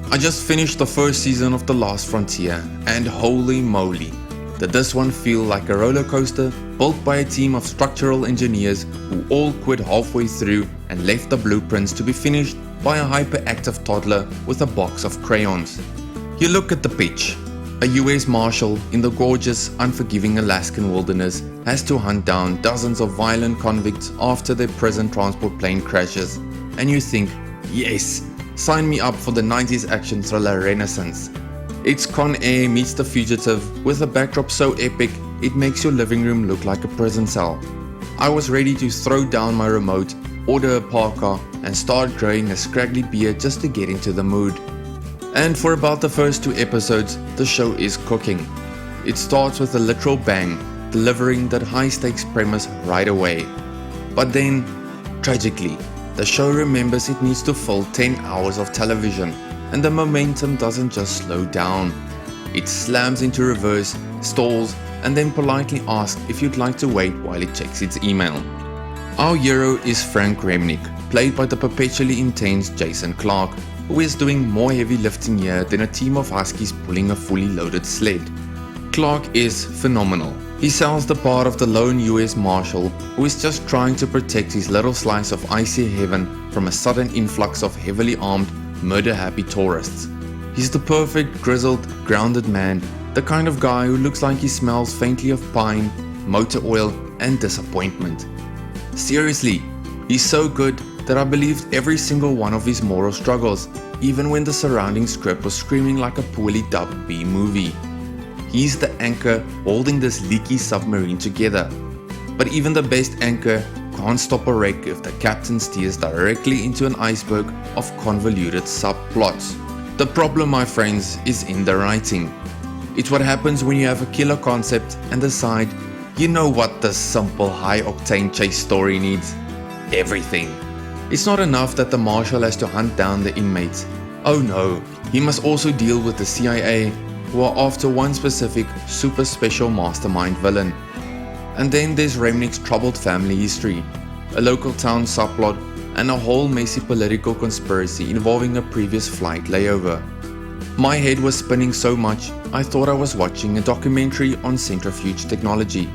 I just finished the first season of The Last Frontier, and holy moly, did this one feel like a roller coaster built by a team of structural engineers who all quit halfway through and left the blueprints to be finished by a hyperactive toddler with a box of crayons. You look at the pitch. A US marshal in the gorgeous, unforgiving Alaskan wilderness has to hunt down dozens of violent convicts after their prison transport plane crashes, and you think, yes, sign me up for the 90s action thriller renaissance. It's Con Air meets The Fugitive with a backdrop so epic it makes your living room look like a prison cell. I was ready to throw down my remote, order a parka and start growing a scraggly beard just to get into the mood. And for about the first 2 episodes, the show is cooking. It starts with a literal bang, delivering that high stakes premise right away. But then, tragically, the show remembers it needs to fill 10 hours of television, and the momentum doesn't just slow down. It slams into reverse, stalls, and then politely asks if you'd like to wait while it checks its email. Our hero is Frank Remnick, played by the perpetually intense Jason Clarke, who is doing more heavy lifting here than a team of huskies pulling a fully loaded sled. Clarke is phenomenal. He sells the part of the lone US marshal who is just trying to protect his little slice of icy heaven from a sudden influx of heavily armed, murder-happy tourists. He's the perfect, grizzled, grounded man, the kind of guy who looks like he smells faintly of pine, motor oil, and disappointment. Seriously, he's so good that I believed every single one of his moral struggles, even when the surrounding script was screaming like a poorly dubbed B-movie. He's the anchor holding this leaky submarine together. But even the best anchor can't stop a wreck if the captain steers directly into an iceberg of convoluted subplots. The problem, my friends, is in the writing. It's what happens when you have a killer concept and decide, you know what this simple high-octane chase story needs? Everything. It's not enough that the marshal has to hunt down the inmates. Oh no, he must also deal with the CIA, who are after one specific super special mastermind villain. And then there's Remnick's troubled family history, a local town subplot, and a whole messy political conspiracy involving a previous flight layover. My head was spinning so much, I thought I was watching a documentary on centrifuge technology.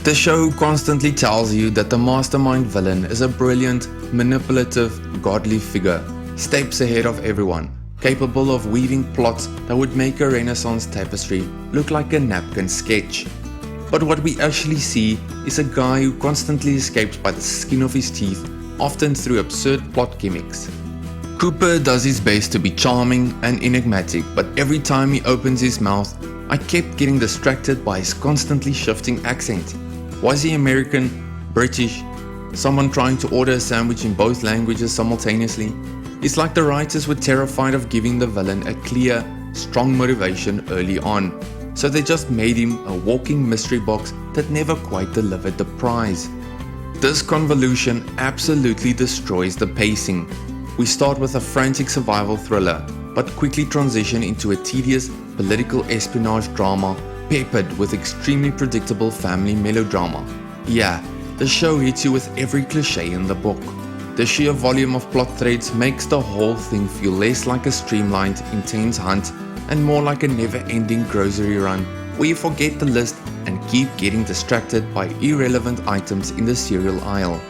The show constantly tells you that the mastermind villain is a brilliant, manipulative, godly figure, steps ahead of everyone, capable of weaving plots that would make a Renaissance tapestry look like a napkin sketch. But what we actually see is a guy who constantly escapes by the skin of his teeth, often through absurd plot gimmicks. Cooper does his best to be charming and enigmatic, but every time he opens his mouth, I kept getting distracted by his constantly shifting accent. Was he American? British? Someone trying to order a sandwich in both languages simultaneously? It's like the writers were terrified of giving the villain a clear, strong motivation early on, so they just made him a walking mystery box that never quite delivered the prize. This convolution absolutely destroys the pacing. We start with a frantic survival thriller, but quickly transition into a tedious political espionage drama peppered with extremely predictable family melodrama. Yeah, the show hits you with every cliche in the book. The sheer volume of plot threads makes the whole thing feel less like a streamlined, intense hunt and more like a never-ending grocery run where you forget the list and keep getting distracted by irrelevant items in the cereal aisle.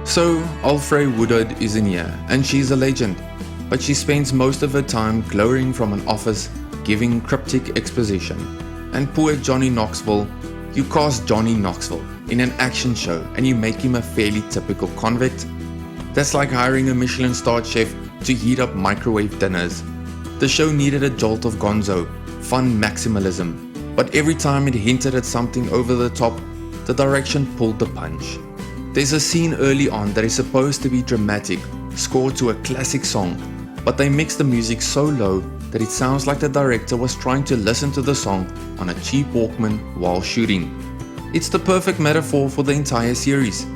So, Alfre Woodard is in here, and she's a legend, but she spends most of her time glowering from an office, giving cryptic exposition. And poor Johnny Knoxville, you cast Johnny Knoxville in an action show and you make him a fairly typical convict? That's like hiring a Michelin-starred chef to heat up microwave dinners. The show needed a jolt of gonzo, fun maximalism, but every time it hinted at something over the top, the direction pulled the punch. There's a scene early on that is supposed to be dramatic, scored to a classic song, but they mix the music so low that it sounds like the director was trying to listen to the song on a cheap Walkman while shooting. It's the perfect metaphor for the entire series.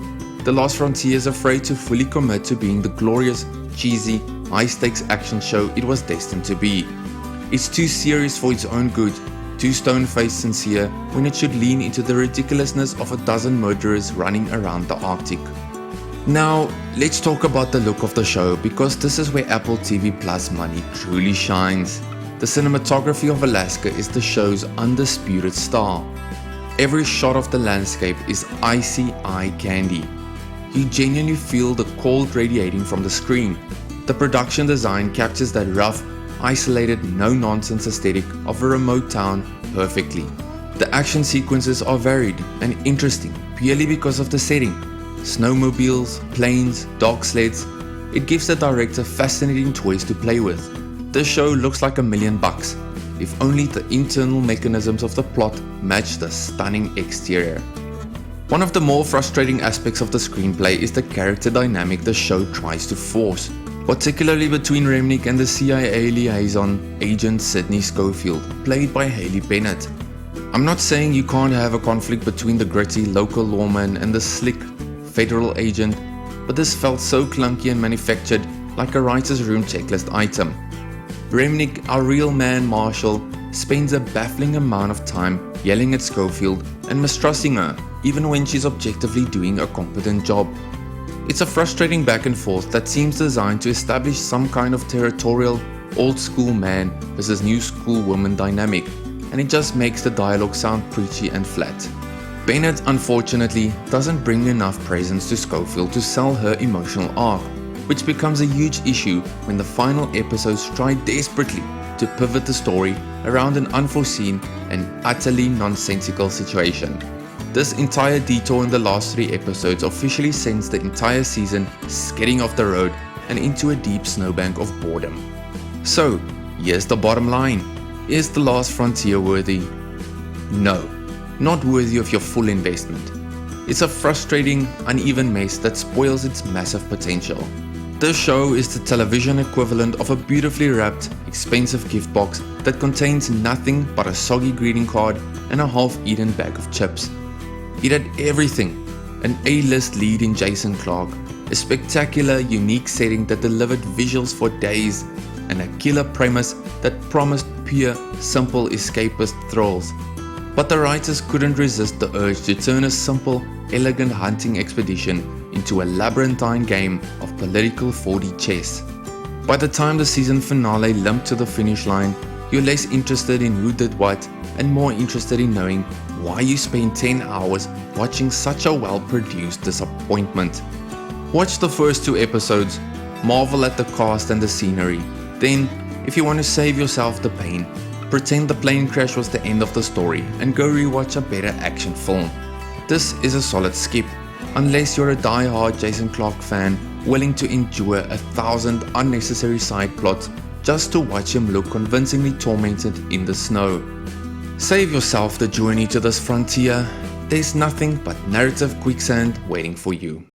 The Last Frontier is afraid to fully commit to being the glorious, cheesy, high-stakes action show it was destined to be. It's too serious for its own good, too stone-faced sincere when it should lean into the ridiculousness of a dozen murderers running around the Arctic. Now, let's talk about the look of the show, because this is where Apple TV Plus money truly shines. The cinematography of Alaska is the show's undisputed star. Every shot of the landscape is icy eye candy. You genuinely feel the cold radiating from the screen. The production design captures that rough, isolated, no-nonsense aesthetic of a remote town perfectly. The action sequences are varied and interesting purely because of the setting. Snowmobiles, planes, dog sleds. It gives the director fascinating toys to play with. This show looks like $1 million, if only the internal mechanisms of the plot match the stunning exterior. One of the more frustrating aspects of the screenplay is the character dynamic the show tries to force, particularly between Remnick and the CIA liaison, Agent Sidney Schofield, played by Haley Bennett. I'm not saying you can't have a conflict between the gritty local lawman and the slick federal agent, but this felt so clunky and manufactured, like a writer's room checklist item. Remnick, our real man Marshall, spends a baffling amount of time yelling at Schofield and mistrusting her, even when she's objectively doing a competent job. It's a frustrating back and forth that seems designed to establish some kind of territorial, old school man versus new school woman dynamic, and it just makes the dialogue sound preachy and flat. Bennett unfortunately doesn't bring enough presence to Schofield to sell her emotional arc, which becomes a huge issue when the final episodes try desperately to pivot the story around an unforeseen and utterly nonsensical situation. This entire detour in the last 3 episodes officially sends the entire season skidding off the road and into a deep snowbank of boredom. So, here's the bottom line. Is The Last Frontier worthy? No. Not worthy of your full investment. It's a frustrating, uneven mess that spoils its massive potential. This show is the television equivalent of a beautifully wrapped, expensive gift box that contains nothing but a soggy greeting card and a half-eaten bag of chips. It had everything: an A-list lead in Jason Clarke, a spectacular, unique setting that delivered visuals for days, and a killer premise that promised pure, simple escapist thrills. But the writers couldn't resist the urge to turn a simple, elegant hunting expedition into a labyrinthine game of political 4D chess. By the time the season finale limped to the finish line, you're less interested in who did what and more interested in knowing why you spent 10 hours watching such a well-produced disappointment. Watch the first 2 episodes, marvel at the cast and the scenery. Then, if you want to save yourself the pain, pretend the plane crash was the end of the story and go rewatch a better action film. This is a solid skip, unless you're a die-hard Jason Clarke fan willing to endure 1,000 unnecessary side plots just to watch him look convincingly tormented in the snow. Save yourself the journey to this frontier. There's nothing but narrative quicksand waiting for you.